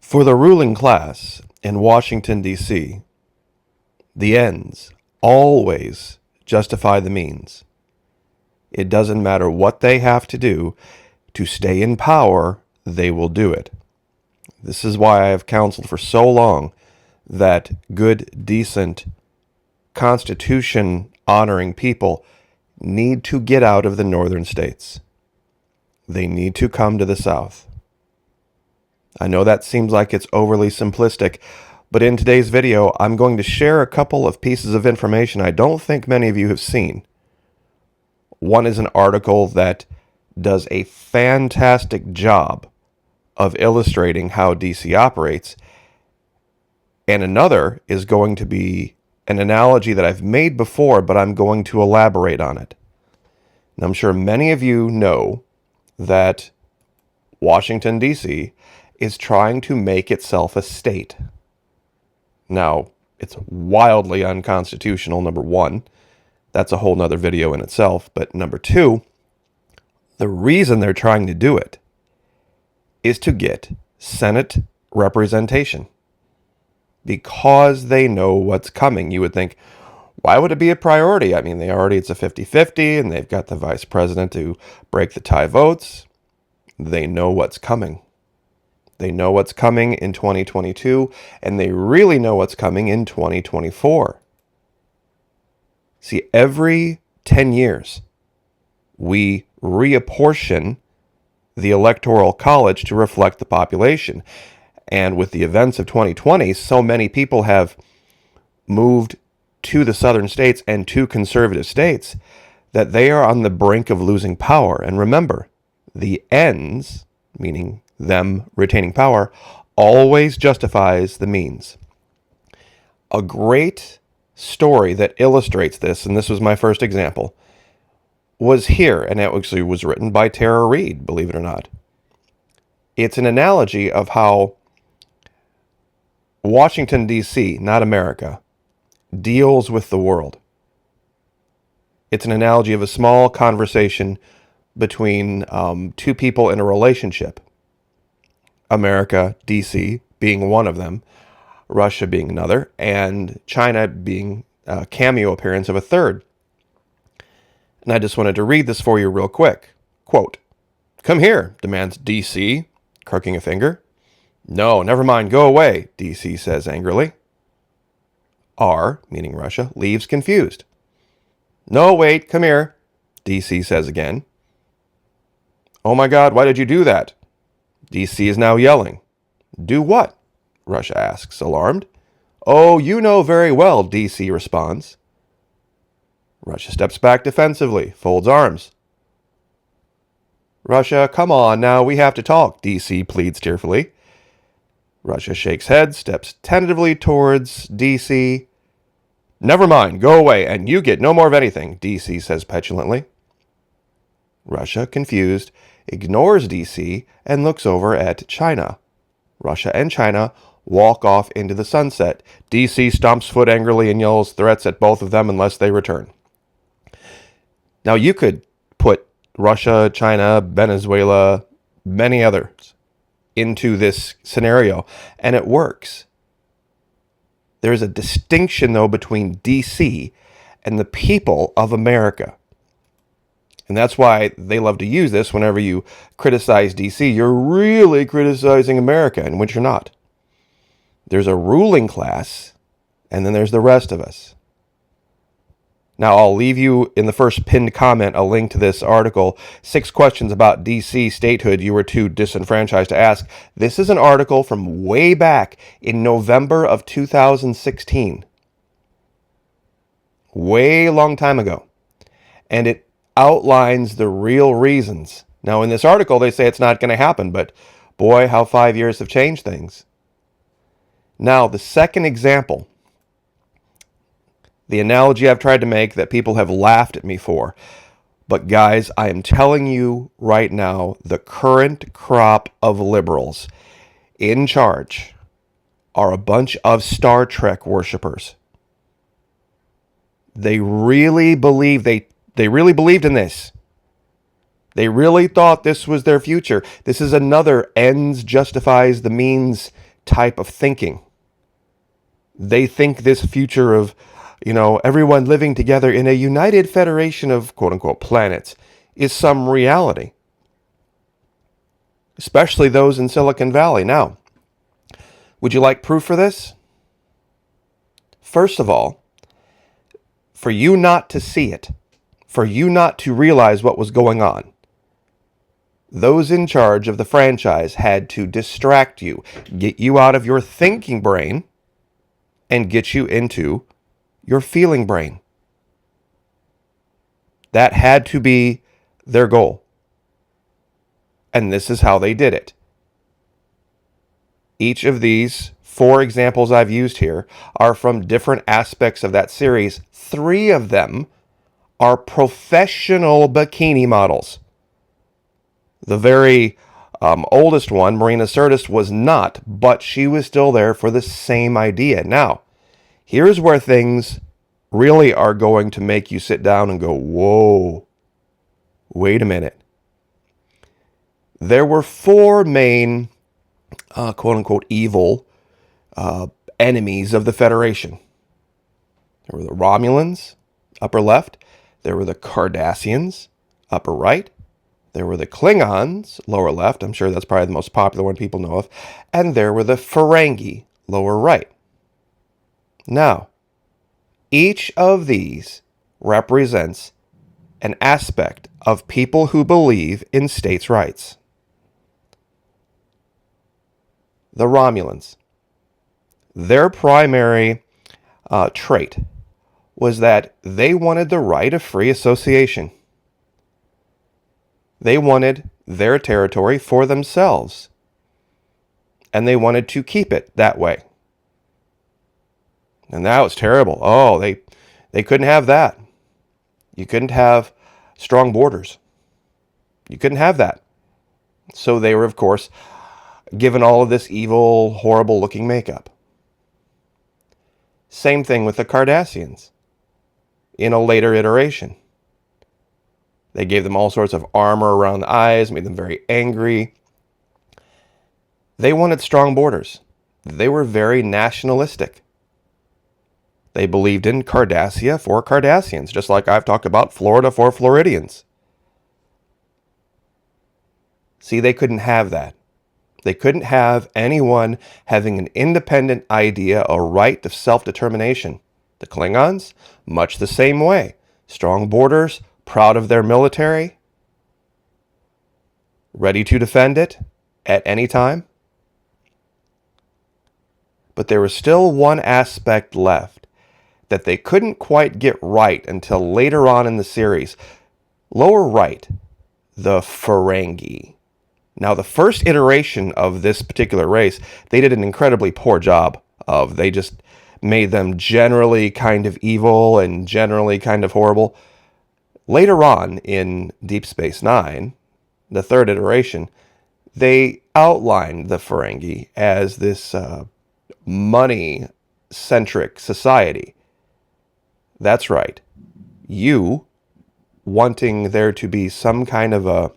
For the ruling class in Washington, D.C., the ends always justify the means. It doesn't matter what they have to do to stay in power, they will do it. This is why I have counseled for so long that good, decent, Constitution-honoring people need to get out of the northern states. They need to come to the South. I know that seems like it's overly simplistic, but in today's video, I'm going to share a couple of pieces of information I don't think many of you have seen. One is an article that does a fantastic job of illustrating how DC operates, and another is going to be an analogy that I've made before, but I'm going to elaborate on it. And I'm sure many of you know that Washington, D.C. is trying to make itself a state. Now, it's wildly unconstitutional, number one. That's a whole nother video in itself. But number two, the reason they're trying to do it is to get Senate representation. Because they know what's coming. You would think, why would it be a priority? I mean, it's a 50-50, and they've got the vice president to break the tie votes. They know what's coming. They know what's coming in 2022, and they really know what's coming in 2024. See, every 10 years, we reapportion the Electoral College to reflect the population. And with the events of 2020, so many people have moved to the southern states and to conservative states that they are on the brink of losing power. And remember, the ends, meaning them retaining power, always justifies the means. A great story that illustrates this, and this was my first example, was here, and it actually was written by Tara Reid, believe it or not. It's an analogy of how Washington, D.C., not America, deals with the world. It's an analogy of a small conversation between two people in a relationship. America, D.C., being one of them, Russia being another, and China being a cameo appearance of a third. And I just wanted to read this for you real quick. Quote, "Come here," demands D.C., crooking a finger. "No, never mind, go away," D.C. says angrily. R, meaning Russia, leaves confused. "No, wait, come here," D.C. says again. "Oh my God, why did you do that?" D.C. is now yelling. "Do what?" Russia asks, alarmed. "Oh, you know very well," D.C. responds. Russia steps back defensively, folds arms. "Russia, come on now, we have to talk," D.C. pleads tearfully. Russia shakes head, steps tentatively towards D.C. "Never mind, go away, and you get no more of anything," D.C. says petulantly. Russia, confused, ignores D.C. and looks over at China. Russia and China walk off into the sunset. D.C. stomps foot angrily and yells threats at both of them unless they return. Now you could put Russia, China, Venezuela, many others into this scenario, and it works. There's a distinction, though, between D.C. and the people of America. And that's why they love to use this whenever you criticize D.C. You're really criticizing America, in which you're not. There's a ruling class, and then there's the rest of us. Now, I'll leave you in the first pinned comment a link to this article, 6 questions about D.C. statehood you were too disenfranchised to ask. This is an article from way back in November of 2016. Way long time ago. And it outlines the real reasons. Now, in this article, they say it's not going to happen, but boy, how 5 years have changed things. Now, the second example, the analogy I've tried to make that people have laughed at me for. But guys, I am telling you right now, the current crop of liberals in charge are a bunch of Star Trek worshipers. They really believe they really believed in this. They really thought this was their future. This is another ends justifies the means type of thinking. They think this future of, everyone living together in a united federation of quote-unquote planets is some reality. Especially those in Silicon Valley. Now, would you like proof for this? First of all, for you not to see it, for you not to realize what was going on, those in charge of the franchise had to distract you, get you out of your thinking brain, and get you into your feeling brain. That had to be their goal. And this is how they did it. Each of these 4 examples I've used here are from different aspects of that series. 3 of them are professional bikini models. The very oldest one, Marina Sirtis, was not, but she was still there for the same idea. Now, here's where things really are going to make you sit down and go, whoa, wait a minute. There were 4 main, quote-unquote, evil enemies of the Federation. There were the Romulans, upper left. There were the Cardassians, upper right. There were the Klingons, lower left. I'm sure that's probably the most popular one people know of. And there were the Ferengi, lower right. Now, each of these represents an aspect of people who believe in states' rights. The Romulans, their primary trait was that they wanted the right of free association. They wanted their territory for themselves, and they wanted to keep it that way. And that was terrible. Oh, they couldn't have that. You couldn't have strong borders. You couldn't have that. So they were, of course, given all of this evil, horrible-looking makeup. Same thing with the Cardassians in a later iteration. They gave them all sorts of armor around the eyes, made them very angry. They wanted strong borders. They were very nationalistic. They believed in Cardassia for Cardassians, just like I've talked about Florida for Floridians. See, they couldn't have that. They couldn't have anyone having an independent idea, a right of self-determination. The Klingons, much the same way. Strong borders, proud of their military, ready to defend it at any time. But there was still one aspect left that they couldn't quite get right until later on in the series. Lower right, the Ferengi. Now, the first iteration of this particular race, they did an incredibly poor job of. They just made them generally kind of evil and generally kind of horrible. Later on in Deep Space Nine, the third iteration, they outlined the Ferengi as this money-centric society. That's right. You wanting there to be some kind of a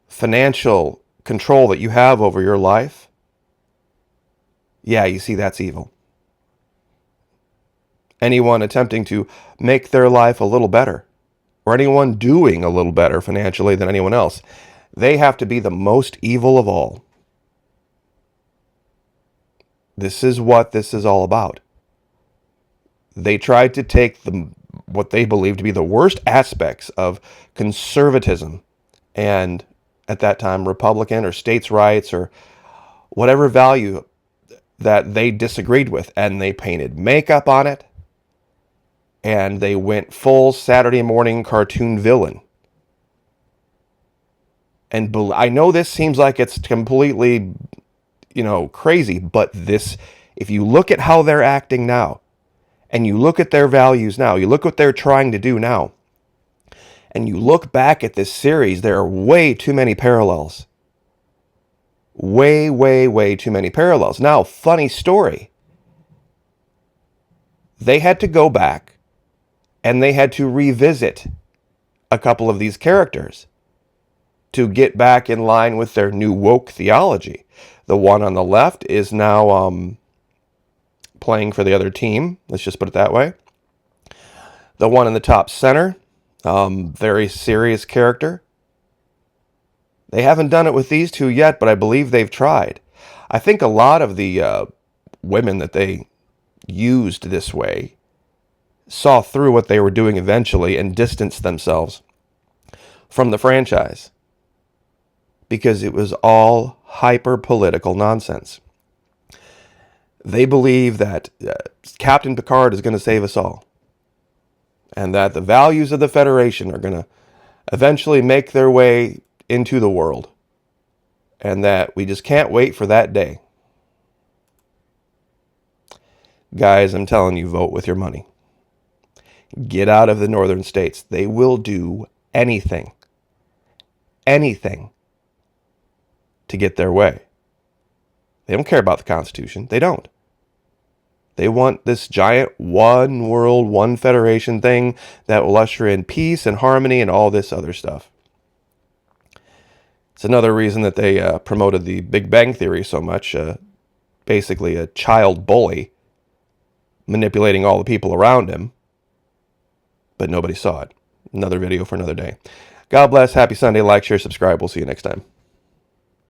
financial control that you have over your life, yeah, you see, that's evil. Anyone attempting to make their life a little better, or anyone doing a little better financially than anyone else, they have to be the most evil of all. This is what this is all about. They tried to take what they believed to be the worst aspects of conservatism and, at that time, Republican or states' rights or whatever value that they disagreed with, and they painted makeup on it, and they went full Saturday morning cartoon villain. And I know this seems like it's completely, crazy, but this, if you look at how they're acting now, and you look at their values now, you look what they're trying to do now, and you look back at this series, there are way too many parallels. Way, way, way too many parallels. Now, funny story. They had to go back and they had to revisit a couple of these characters to get back in line with their new woke theology. The one on the left is now playing for the other team. Let's just put it that way. The one in the top center, very serious character. They haven't done it with these two yet, but I believe they've tried. I think a lot of the women that they used this way saw through what they were doing eventually and distanced themselves from the franchise because it was all hyper-political nonsense. They believe that Captain Picard is going to save us all, and that the values of the Federation are going to eventually make their way into the world, and that we just can't wait for that day. Guys, I'm telling you, vote with your money. Get out of the northern states. They will do anything to get their way. They don't care about the Constitution. They don't. They want this giant one world, one federation thing that will usher in peace and harmony and all this other stuff. It's another reason that they promoted the Big Bang Theory so much. Basically a child bully manipulating all the people around him. But nobody saw it. Another video for another day. God bless. Happy Sunday. Like, share, subscribe. We'll see you next time.